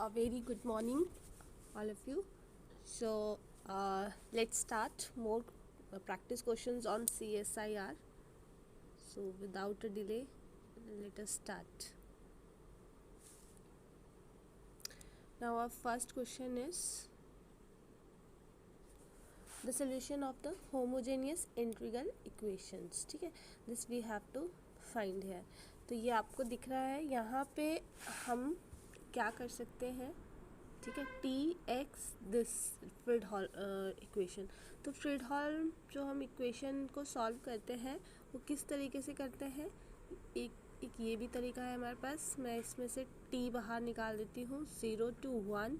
A very good morning, all of you. So, let's start more practice questions on CSIR. So, without a delay, let us start. Now, our first question is the solution of the homogeneous integral equations. ठीक है, this we have to find here. तो ये आपको दिख रहा है, यहाँ पे हम क्या कर सकते हैं, ठीक है, टी एक्स दिस फ्रीडहोल इक्वेशन. तो फ्रीडहोल जो हम इक्वेशन को सॉल्व करते हैं वो किस तरीके से करते हैं, एक ये भी तरीका है हमारे पास. मैं इसमें से टी बाहर निकाल देती हूँ, 0 to 1,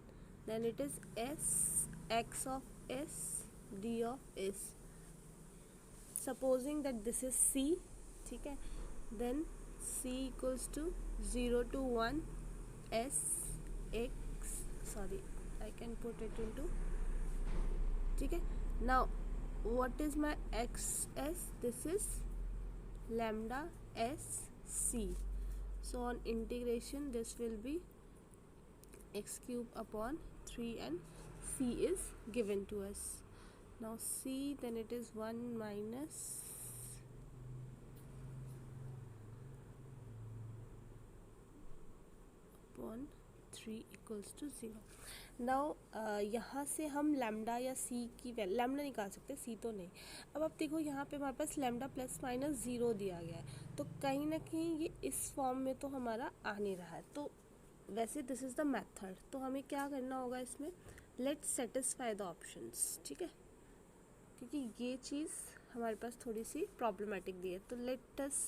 then it is S X of S D of S. Supposing that this is C, ठीक है, then C equals to 0 to 1 S X, sorry, I can put it into, ठीक है. Now what is my xs? This is lambda s c. So on integration this will be x cube upon 3 and c is given to us. Now c, then it is 1 minus upon 3 equals to 0. Now यहाँ से हम lambda या सी की value, lambda निकाल सकते हैं, सी तो नहीं. अब आप देखो यहाँ पे हमारे पास लैम्डा प्लस माइनस 0 दिया गया है, तो कहीं ना कहीं ये इस फॉर्म में तो हमारा आ नहीं रहा है. तो वैसे दिस इज़ द मेथड. तो हमें क्या करना होगा इसमें, लेट्स सेटिस्फाई द ऑप्शंस, ठीक है, क्योंकि ये चीज़ हमारे पास थोड़ी सी प्रॉब्लमेटिक दी है. तो लेट अस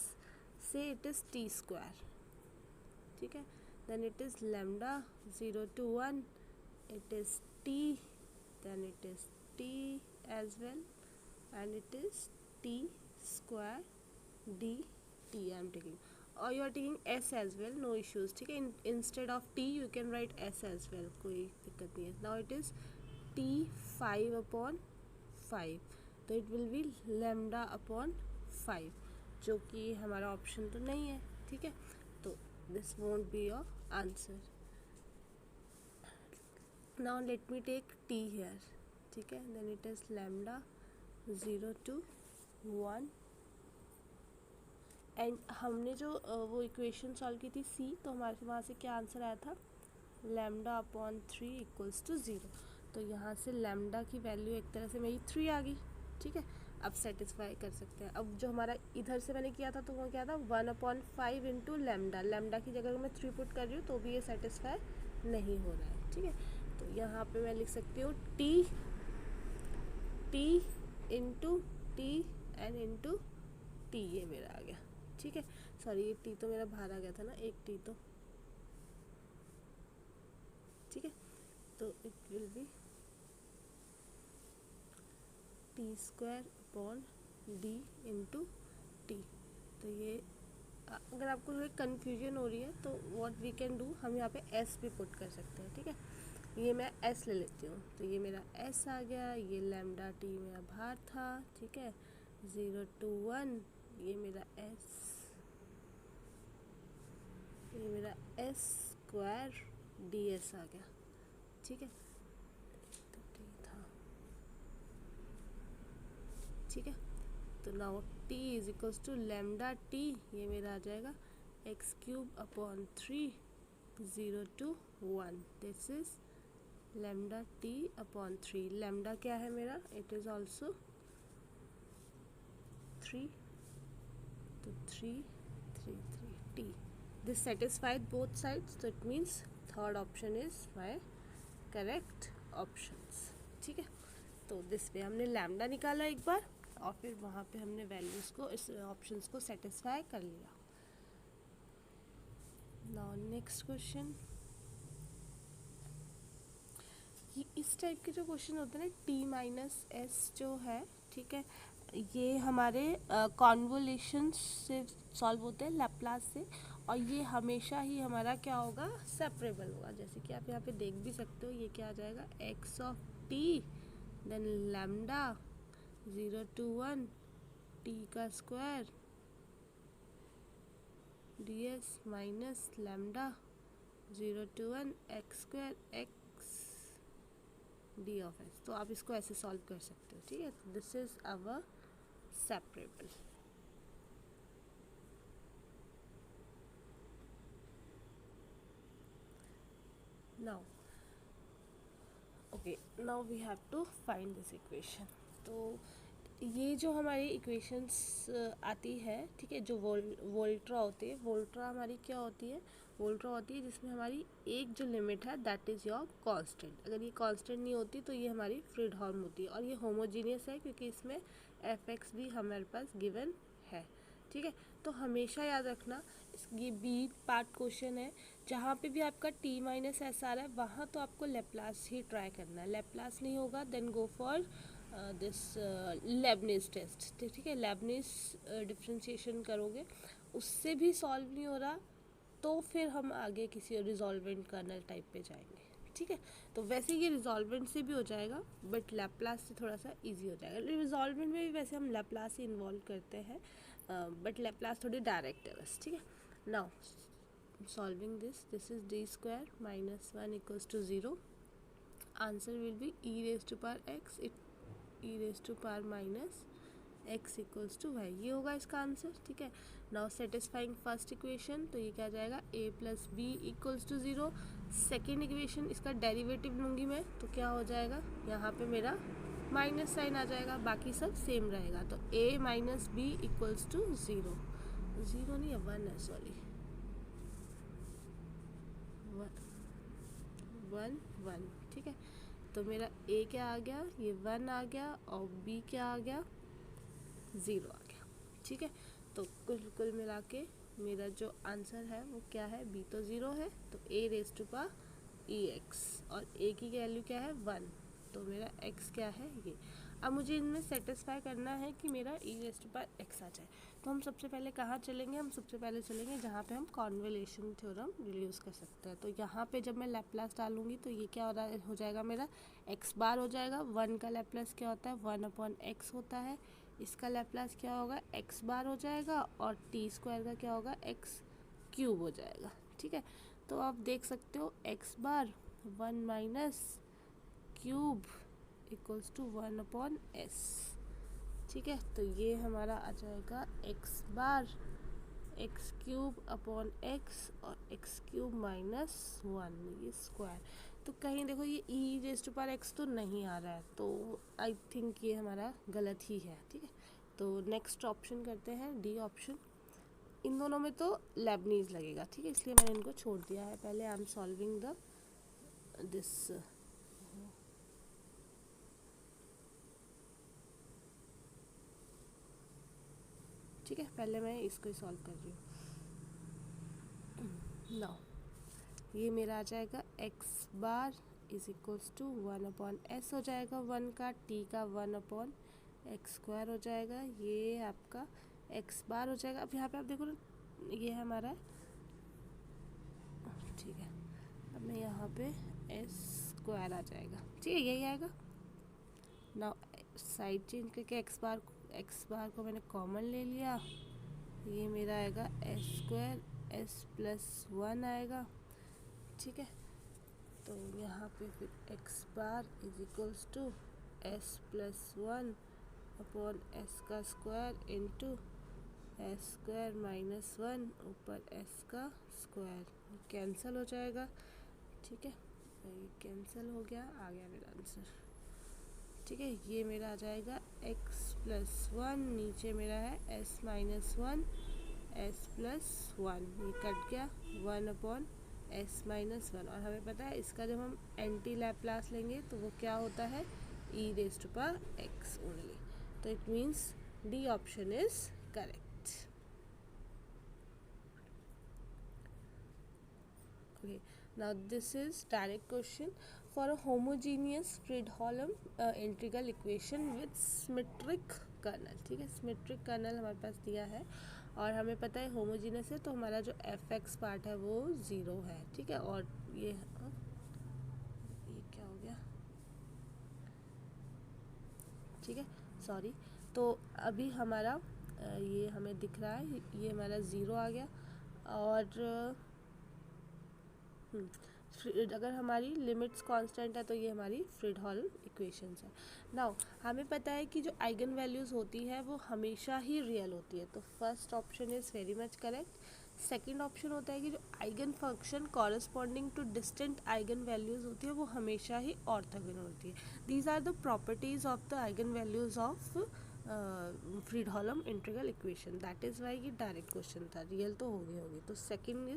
से इट इज़ टी स्क्वायर, ठीक है, then it is lambda 0 to 1, it is t, then it is t as well, and it is t square dt I am taking, or you are taking s as well, no issues, ठीक है. Instead of t you can write s as well, कोई दिक्कत नहीं है. Now it is t 5 upon 5, तो it will be lambda upon 5, जो कि हमारा ऑप्शन तो नहीं है, ठीक है. तो this won't be your answer. Now let me take t here, ठीक है, then it is lambda 0 to 1, and हमने जो वो इक्वेशन सॉल्व की थी c, तो हमारे वहाँ से क्या आंसर आया था, लैम्डा अपॉन 3 इक्वल्स टू 0. तो यहाँ से लैम्डा की वैल्यू एक तरह से मेरी 3 आ गई, ठीक है. अब सेटिस्फाई कर सकते हैं. अब जो हमारा इधर से मैंने किया था तो वो क्या था, 1/5 इंटू लैम्डा. लैम्डा की जगह मैं 3 पुट कर रही हूँ तो भी ये सेटिस्फाई नहीं हो रहा है, ठीक है. तो यहाँ पे मैं लिख सकती हूँ T into T N into T, ये मेरा आ गया, ठीक है. सॉरी, ये टी तो मेरा बाहर आ गया था ना, एक टी तो, ठीक है. तो it will be T square upon D into T. तो ये अगर आपको थोड़ी कन्फ्यूजन हो रही है तो व्हाट वी कैन डू, हम यहाँ पे एस भी पुट कर सकते हैं, ठीक है. ये मैं एस ले लेती हूँ, तो ये मेरा एस आ गया, ये लैम्डा टी मेरा बाहर था, ठीक है. 0 to 1, ये मेरा एस, ये मेरा एस स्क्वायर डी एस आ गया, ठीक है. तो टी था, ठीक है. तो now t is equals to lambda T, ये मेरा आ जाएगा X cube upon 3 0 to 1, this is lambda T upon 3. Lambda क्या है मेरा, इट इज़ ऑल्सो 3, तो 3 3 3 T. This satisfied both sides, तो it means third option is my correct options, ठीक है. तो दिस पे हमने लैम्डा निकाला एक बार, और फिर वहाँ पे हमने वैल्यूज़ को, इस ऑप्शंस को सेटिस्फाई कर लिया. नाउ नेक्स्ट क्वेश्चन, इस टाइप के जो क्वेश्चन होते हैं ना, टी माइनस एस जो है, ठीक है, ये हमारे कॉन्वोल्यूशन से सॉल्व होते हैं, लैप्लास से, और ये हमेशा ही हमारा क्या होगा, सेपरेबल होगा. जैसे कि आप यहाँ पे देख भी सकते हो, ये क्या आ जाएगा, x of t then lambda 0 to 1 t का square D s minus lambda 0 to 1 x square x d of s. तो आप इसको ऐसे सॉल्व कर सकते हो, ठीक है। This is our separable. Now okay, now we have to find this equation. तो ये जो हमारी इक्वेशंस आती है, ठीक है, जो वोल्ट्रा होती है, वोल्ट्रा हमारी क्या होती है, वोल्ट्रा होती है जिसमें हमारी एक जो लिमिट है दैट इज़ योर कांस्टेंट। अगर ये कांस्टेंट नहीं होती तो ये हमारी फ्रीडहॉर्न होती है, और ये होमोजीनियस है क्योंकि इसमें एफ एक्स भी हमारे पास गिवन है, ठीक है। तो हमेशा याद रखना, ये बी पार्ट क्वेश्चन है, जहाँ पे भी आपका टी माइनस एस आ रहा है वहाँ तो आपको लेप्लास ही ट्राई करना है। लेप्लास नहीं होगा then go for this Leibniz test, ठीक है। लेबनिज डिफ्रेंशिएशन करोगे, उससे भी सॉल्व नहीं हो रहा तो फिर हम आगे किसी रिजॉल्वेंट कर्नल टाइप पे जाएंगे, ठीक है। तो वैसे ये रिजॉल्वेंट से भी हो जाएगा बट लैप्लास से थोड़ा सा इजी हो जाएगा। रिजॉल्वेंट में भी वैसे हम लैप्लास ही इन्वॉल्व करते हैं, बट लैप्लास थोड़ी डायरेक्ट है बस, ठीक है। Now solving this is D square minus 1 equals to 0। Answer will be E raise to power X, E raise to power minus x equals to Y, ये होगा इसका आंसर, ठीक है। नाउ सेटिस्फाइंग फर्स्ट इक्वेशन, तो ये क्या जाएगा a plus B equals to 0। Second equation, इसका डेरिवेटिव लूँगी मैं तो क्या हो जाएगा, यहाँ पे मेरा माइनस साइन आ जाएगा, बाकी सब सेम रहेगा। तो a minus B equals to 0, 0 नहीं है 1 है, सॉरी 1 1, ठीक है। तो मेरा a क्या आ गया, ये 1 आ गया, और b क्या आ गया, 0 आ गया, ठीक है। तो कुल मिला के मेरा जो आंसर है वो क्या है, b तो 0 है तो a raise to power E X, और a की वैल्यू क्या है 1, तो मेरा x क्या है ये। अब मुझे इनमें सेटिस्फाई करना है कि मेरा e raise to power x आ जाए। तो हम सबसे पहले कहाँ चलेंगे, हम सबसे पहले चलेंगे जहाँ पे हम कॉन्वोल्यूशन थ्योरम यूज़ कर सकते हैं। तो यहाँ पे जब मैं लैप्लास डालूंगी तो ये क्या हो जाएगा, मेरा x बार हो जाएगा। 1 का लैप्लास क्या होता है, 1/x होता है। इसका लैप्लास क्या होगा, x बार हो जाएगा, और टी स्क्वायर का क्या होगा, x क्यूब हो जाएगा, ठीक है। तो आप देख सकते हो x bar 1 minus cube equals to 1/s, ठीक है। तो ये हमारा आ जाएगा x bar X cube upon X, और एक्स क्यूब माइनस 1, ये स्क्वायर। तो कहीं देखो ये E raise to power X तो नहीं आ रहा है, तो आई थिंक ये हमारा गलत ही है, ठीक है। तो नेक्स्ट ऑप्शन करते हैं, डी ऑप्शन। इन दोनों में तो लेबनीज लगेगा, ठीक है, इसलिए मैंने इनको छोड़ दिया है। पहले I am solving the this, ठीक है, पहले मैं इसको ही सॉल्व कर रही हूँ। नाउ ये मेरा आ जाएगा x bar is equals to 1/s हो जाएगा, 1 का, t का 1/x स्क्वायर हो जाएगा, ये आपका x बार हो जाएगा। अब यहाँ पे आप देखो ना, ये हमारा, ठीक है, अब मैं यहाँ पे s स्क्वायर आ जाएगा, ठीक है, यही आएगा। नाउ साइड चेंज करके x बार को मैंने कॉमन ले लिया, ये मेरा आएगा s स्क्वायर s प्लस 1 आएगा, ठीक है। तो यहाँ पे फिर x bar is equals to s plus 1 upon s का square into s square minus 1 ऊपर s का स्क्वायर, कैंसिल हो जाएगा, ठीक है। ये कैंसिल हो गया, आ गया मेरा आंसर, ठीक है। ये मेरा आ जाएगा x प्लस 1, नीचे मेरा है s माइनस 1, s प्लस 1, ये कट गया 1/s माइनस 1, और हमें पता है इसका जब हम एंटी लैप्लास लेंगे तो वो क्या होता है, e raise to power x only. तो it means D option is correct. Okay, now this is direct question for a homogeneous Fredholm integral equation with symmetric kernel, ठीक है। सिमेट्रिक कर्नल हमारे पास दिया है और हमें पता है होमोजीनियस है, तो हमारा जो एफ एक्स पार्ट है वो 0 है, ठीक है। और ये क्या हो गया, ठीक है, सॉरी। तो अभी हमारा ये हमें दिख रहा है, ये हमारा 0 आ गया, और अगर हमारी लिमिट्स कांस्टेंट है तो ये हमारी फ्रीडहोल्म इक्वेशंस है। नाउ हमें पता है कि जो आइगन वैल्यूज़ होती है वो हमेशा ही रियल होती है, तो first option is very much correct. Second option होता है कि जो eigen function corresponding to distant eigen values होती है वो हमेशा ही ऑर्थोगोनल होती है। These are the properties of the eigen values of Fredholm integral equation. That is why ये डायरेक्ट क्वेश्चन था, रियल तो होगी। तो सेकंड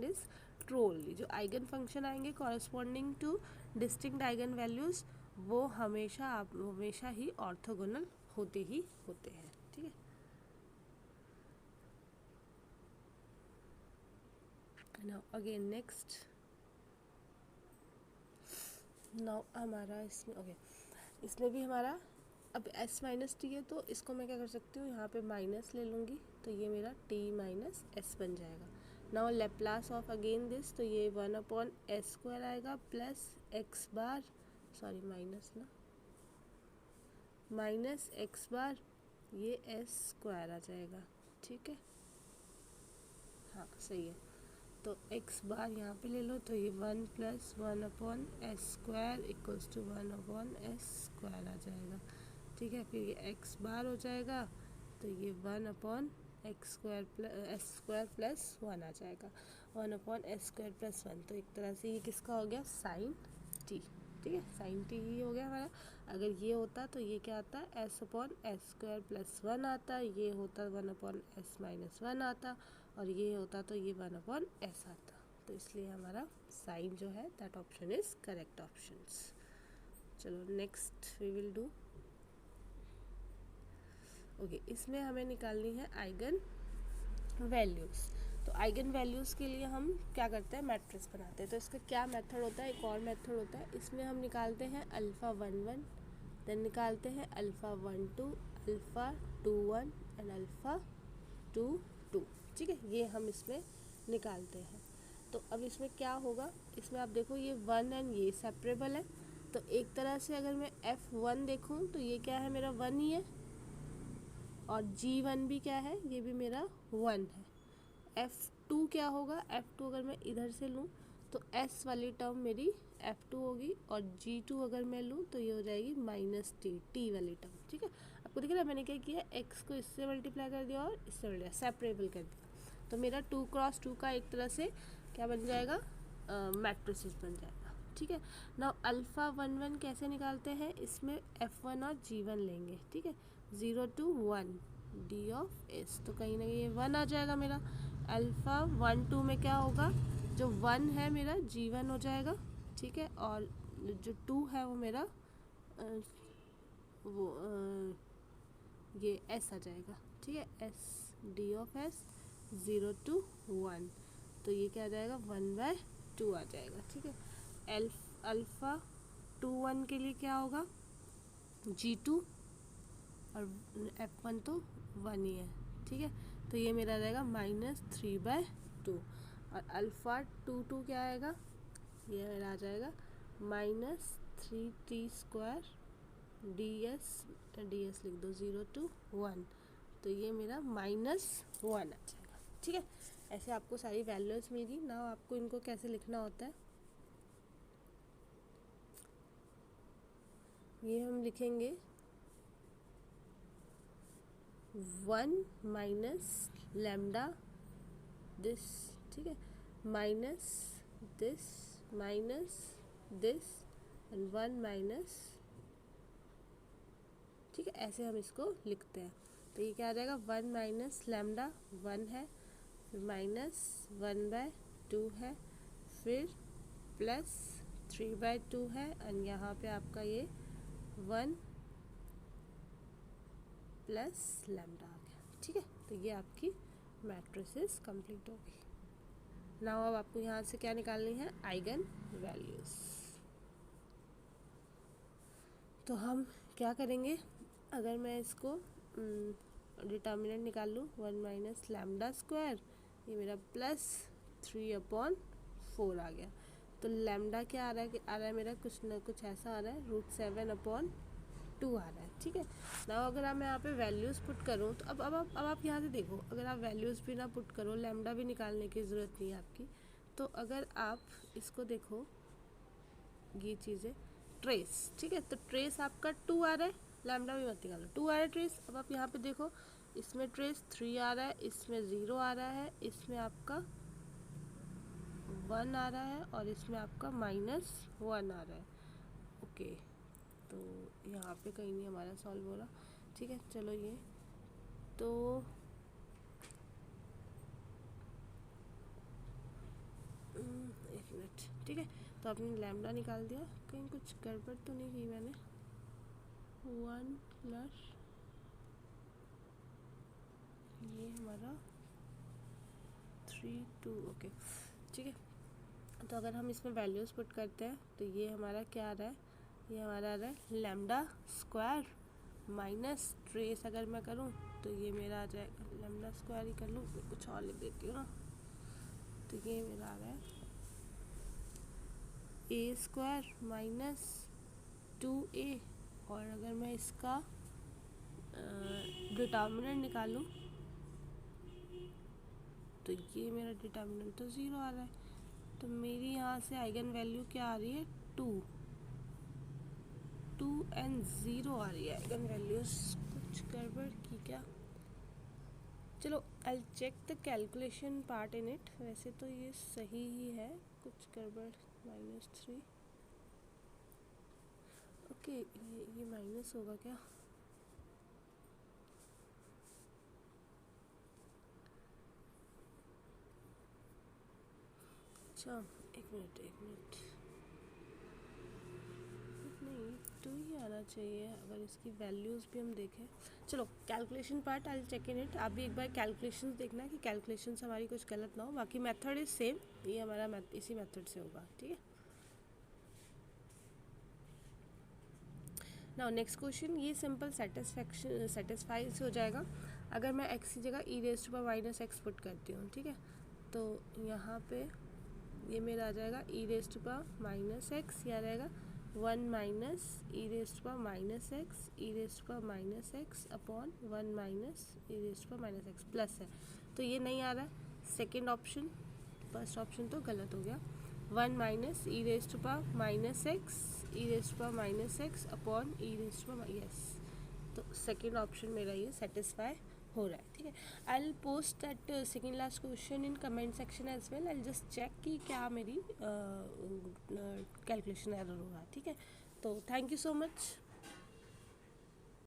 इज ट्रू ओनली। जो आइगन फंक्शन आएंगे corresponding to distinct eigen values वो हमेशा ही ऑर्थोगोनल होते ही होते हैं, ठीक है। नाउ अगेन नेक्स्ट, नाउ हमारा इसमें ओके इसमें भी हमारा अब s माइनस टी है, तो इसको मैं क्या कर सकती हूँ, यहाँ पे माइनस ले लूँगी तो ये मेरा t माइनस एस बन जाएगा। Now Laplace of again this, तो ये 1/s² आएगा प्लस एक्स बार, सॉरी माइनस ना, माइनस एक्स बार, ये s² आ जाएगा, ठीक है, हाँ सही है। तो x बार यहाँ पे ले लो, तो ये 1 + 1/s² इक्वल्स टू 1/s² आ जाएगा, ठीक है। फिर ये x बार हो जाएगा, तो ये 1/s² + 1 आ जाएगा, 1/s² + 1। तो एक तरह से ये किसका हो गया, साइन t, ठीक है, साइन t ही हो गया हमारा। अगर ये होता तो ये क्या आता, s/s² + 1 आता, ये होता 1/s - 1 आता, और ये होता तो ये 1/s आता। तो इसलिए हमारा साइन जो है that option is correct options. चलो next we will do okay इसमें हमें निकालनी है आइगन वैल्यूज़। तो आइगन वैल्यूज़ के लिए हम क्या करते हैं, मैट्रिक्स बनाते हैं। तो इसका क्या मेथड होता है, एक और मेथड होता है, इसमें हम निकालते हैं α11, देन निकालते हैं α12, α21 एंड α22, ठीक है, ये हम इसमें निकालते हैं। तो अब इसमें क्या होगा, इसमें आप देखो ये 1 एंड ये सेपरेबल है, तो एक तरह से अगर मैं f1 देखूं तो ये क्या है, मेरा 1 ही है, और g1 भी क्या है, ये भी मेरा 1 है। f2 क्या होगा, f2 अगर मैं इधर से लूँ तो s वाली टर्म मेरी f2 होगी, और g2 अगर मैं लूँ तो ये हो जाएगी -t वाली टर्म, ठीक है। आपको दिख रहा है मैंने क्या किया, x को इससे मल्टीप्लाई कर दिया और इससे मल्टीप्लाई सेपरेबल कर दिया, तो मेरा 2 × 2 का एक तरह से क्या बन जाएगा, मैट्रिसेस बन जाएगा, ठीक है। नाउ α11 कैसे निकालते हैं, इसमें f1 और g1 लेंगे, ठीक है, 0 to 1 d(s), तो कहीं ना कहीं ये 1 आ जाएगा मेरा। α12 में क्या होगा, जो 1 है मेरा g1 हो जाएगा, ठीक है, और जो 2 है वो मेरा ये s आ जाएगा, ठीक है, s d(s) 0 to 1, तो ये क्या आ जाएगा, 1/2 आ जाएगा, ठीक है। α21 के लिए क्या होगा, g2 और f1 तो 1 ही है, ठीक है, तो ये मेरा आ जाएगा -3/2, और α22 क्या आएगा, ये मेरा आ जाएगा -3t² ds लिख दो 0 to 1, तो ये मेरा -1 आ जाएगा, ठीक है। ऐसे आपको सारी वैल्यूज मिल गई। नाउ आपको इनको कैसे लिखना होता है, ये हम लिखेंगे 1 माइनस लैम्डा दिस, ठीक है, माइनस दिस एंड 1 माइनस, ठीक है, ऐसे हम इसको लिखते हैं। तो ये क्या आ जाएगा, 1 माइनस लैम्डा 1 है, फिर -1/2 है, फिर +3/2 है, एंड यहाँ पे आपका ये 1 प्लस लैम्डा आ गया, ठीक है। तो ये आपकी मैट्रिसेस कंप्लीट हो गई। नाउ अब आपको यहाँ से क्या निकालनी है, आइगन वैल्यूज़। तो हम क्या करेंगे, अगर मैं इसको डिटर्मिनेंट निकाल लूँ, 1 माइनस λ², ये मेरा +3/4 आ गया। तो लैम्डा क्या आ रहा है मेरा, कुछ ना कुछ ऐसा आ रहा है, √7/2 आ रहा है, ठीक है। ना अगर मैं यहाँ पे वैल्यूज़ पुट करूँ तो अब आप यहाँ से देखो, अगर आप वैल्यूज़ भी ना पुट करो, लैम्डा भी निकालने की ज़रूरत नहीं है आपकी, तो अगर आप इसको देखो ये चीज़ें ट्रेस, ठीक है, तो ट्रेस आपका 2 आ रहा है, लैम्डा भी मत निकालो, 2 आ रहा है ट्रेस। अब आप यहाँ पे देखो इसमें ट्रेस 3 आ रहा है, इसमें 0 आ रहा है, इसमें आपका 1 आ रहा है और इसमें आपका -1 आ रहा है। ओके, तो यहाँ पे कहीं नहीं हमारा सॉल्व हो रहा, ठीक है। चलो ये तो एक मिनट, ठीक है, तो आपने लैम्डा निकाल दिया, कहीं कुछ गड़बड़ तो नहीं की मैंने। 1 प्लस ये हमारा 3 2, ओके, ठीक है। तो अगर हम इसमें वैल्यूज़ पुट करते हैं तो ये हमारा क्या आ रहा है, ये हमारा आ रहा है लैम्डा स्क्वायर माइनस ट्रेस अगर मैं करूँ तो ये मेरा आ जाएगा, लैम्डा स्क्वायर ही कर लूँ, कुछ और लिख देती हूँ ना, तो ये मेरा आ रहा है ए स्क्वायर माइनस 2a, और अगर मैं इसका डिटर्मिनेंट निकालूं तो ये मेरा डिटर्मिनेंट तो 0 आ रहा है, तो मेरी यहाँ से आइगन वैल्यू क्या आ रही है, 2 एंड 0 आ रही है आइगन वैल्यूज। कुछ गड़बड़ की क्या, चलो I check the calculation part in it, वैसे तो ये सही ही है, कुछ गड़बड़ -3, ओके, ये माइनस होगा क्या, अच्छा एक मिनट नहीं, 2 ही आना चाहिए अगर इसकी वैल्यूज़ भी हम देखें। चलो calculation part I check in it, आप भी एक बार कैलकुलेशंस देखना कि कैलकुलेशंस हमारी कुछ गलत ना हो, बाकी मेथड इज सेम, ये हमारा इसी मेथड से होगा, ठीक है। नाउ नेक्स्ट क्वेश्चन, ये सिंपल सेटिस्फाइज हो जाएगा अगर मैं x की जगह e⁻⁻x पुट करती हूँ, ठीक है। तो यहाँ पे ये मेरा आ जाएगा e⁻⁻x, या रहेगा 1 minus e⁻⁻x upon 1 minus e⁻⁻x plus है, तो ये नहीं आ रहा है सेकेंड ऑप्शन, फर्स्ट ऑप्शन तो गलत हो गया। 1 माइनस e⁻⁻x अपॉन यस, तो सेकेंड ऑप्शन मेरा ये सेटिस्फाई हो रहा है, ठीक है। I will post that second last question in comment section as well, I just check कि क्या मेरी कैलकुलेशन एरर हो रहा है, ठीक है। तो थैंक यू सो मच।